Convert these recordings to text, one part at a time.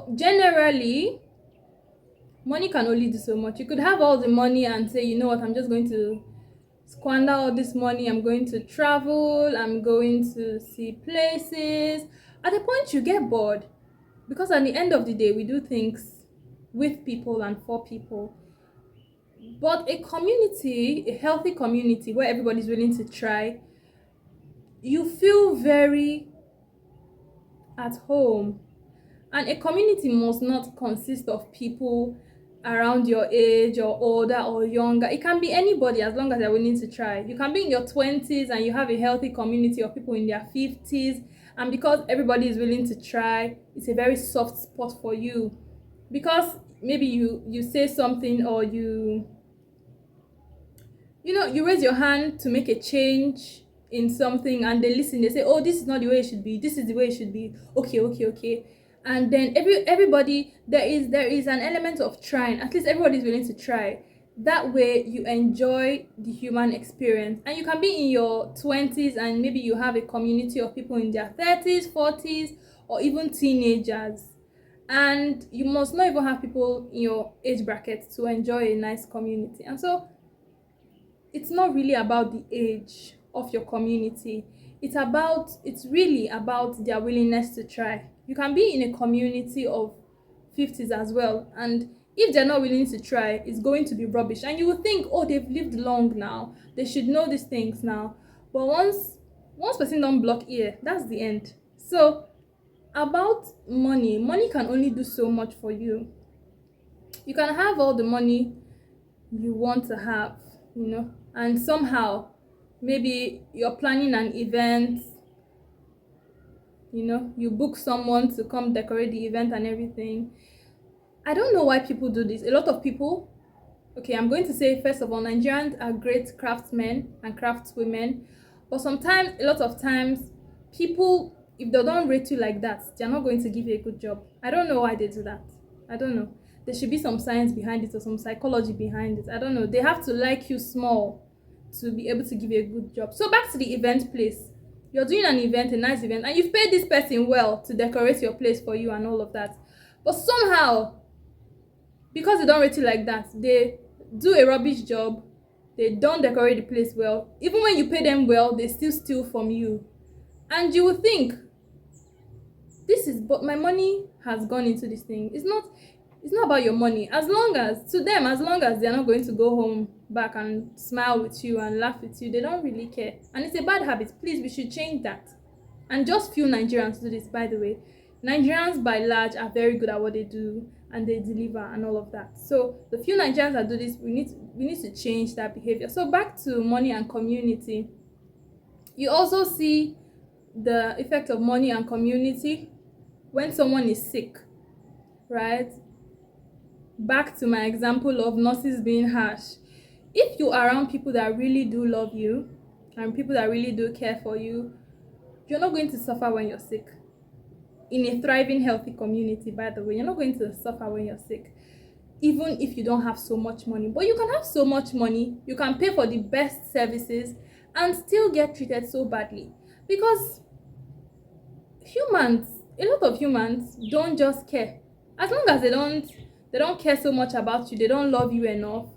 So generally, money can only do so much. You could have all the money and say, you know what, I'm just going to squander all this money. I'm going to travel. I'm going to see places. At a point, you get bored because at the end of the day, we do things with people and for people. But a community, a healthy community where everybody's willing to try, you feel very at home. And a community must not consist of people around your age or older or younger. It can be anybody as long as they're willing to try. You can be in your 20s and you have a healthy community of people in their 50s, and because everybody is willing to try, it's a very soft spot for you. Because maybe you say something, or you raise your hand to make a change in something, and they listen, they say, oh, this is not the way it should be, this is the way it should be. Okay, okay, okay. And then everybody, there is an element of trying. At least everybody's willing to try. That way you enjoy the human experience. And you can be in your 20s and maybe you have a community of people in their 30s, 40s, or even teenagers, and you must not even have people in your age bracket to enjoy a nice community. And so it's not really about the age of your community. It's really about their willingness to try. You can be in a community of 50s as well, and if they're not willing to try, it's going to be rubbish. And you will think, oh, they've lived long now, they should know these things now. But once person don't block ear, that's the end. So about money can only do so much for you. You can have all the money you want to have, and somehow maybe you're planning an event, you book someone to come decorate the event and everything. I don't know why people do this. A lot of people, okay, I'm going to say, first of all, Nigerians are great craftsmen and craftswomen, but sometimes, a lot of times, people, if they don't rate you like that, they're not going to give you a good job. I don't know why they do that. I don't know. There should be some science behind it or some psychology behind it. I don't know. They have to like you small to be able to give you a good job. So back to the event place. You're doing an event, a nice event, and you've paid this person well to decorate your place for you and all of that. But somehow, because they don't rate you like that, they do a rubbish job. They don't decorate the place well. Even when you pay them well, they still steal from you. And you will think, but my money has gone into this thing. It's not about your money. As long as they're not going to go home back and smile with you and laugh with you, they don't really care. And it's a bad habit. Please, we should change that. And just few Nigerians do this, by the way. Nigerians by large are very good at what they do, and they deliver and all of that. So the few Nigerians that do this, we need to change that behavior. So back to money and community. You also see the effect of money and community when someone is sick, right? Back to my example of nurses being harsh. If you are around people that really do love you and people that really do care for you, you're not going to suffer when you're sick. In a thriving, healthy community, by the way, you're not going to suffer when you're sick, even if you don't have so much money. But you can have so much money, you can pay for the best services and still get treated so badly. Because a lot of humans don't just care. As long as they don't care so much about you, they don't love you enough,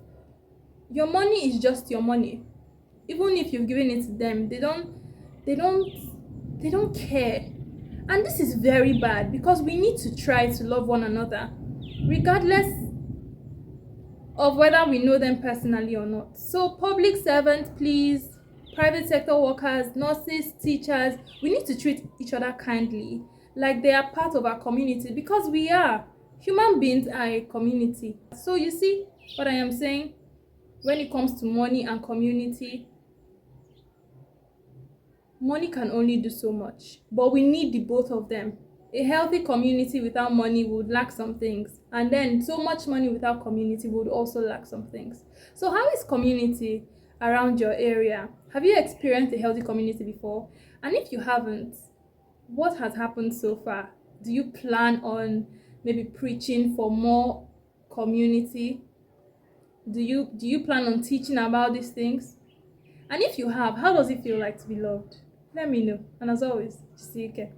your money is just your money. Even if you've given it to them, they don't care. And this is very bad, because we need to try to love one another regardless of whether we know them personally or not. So public servants, please, private sector workers, nurses, teachers, we need to treat each other kindly, like they are part of our community, because we are. Human beings are a community. So you see what I am saying? When it comes to money and community, money can only do so much, but we need the both of them. A healthy community without money would lack some things, and then so much money without community would also lack some things. So how is community around your area? Have you experienced a healthy community before? And if you haven't, what has happened so far? Do you plan on maybe preaching for more community? Do you plan on teaching about these things? And if you have, how does it feel like to be loved? Let me know. And as always, see you.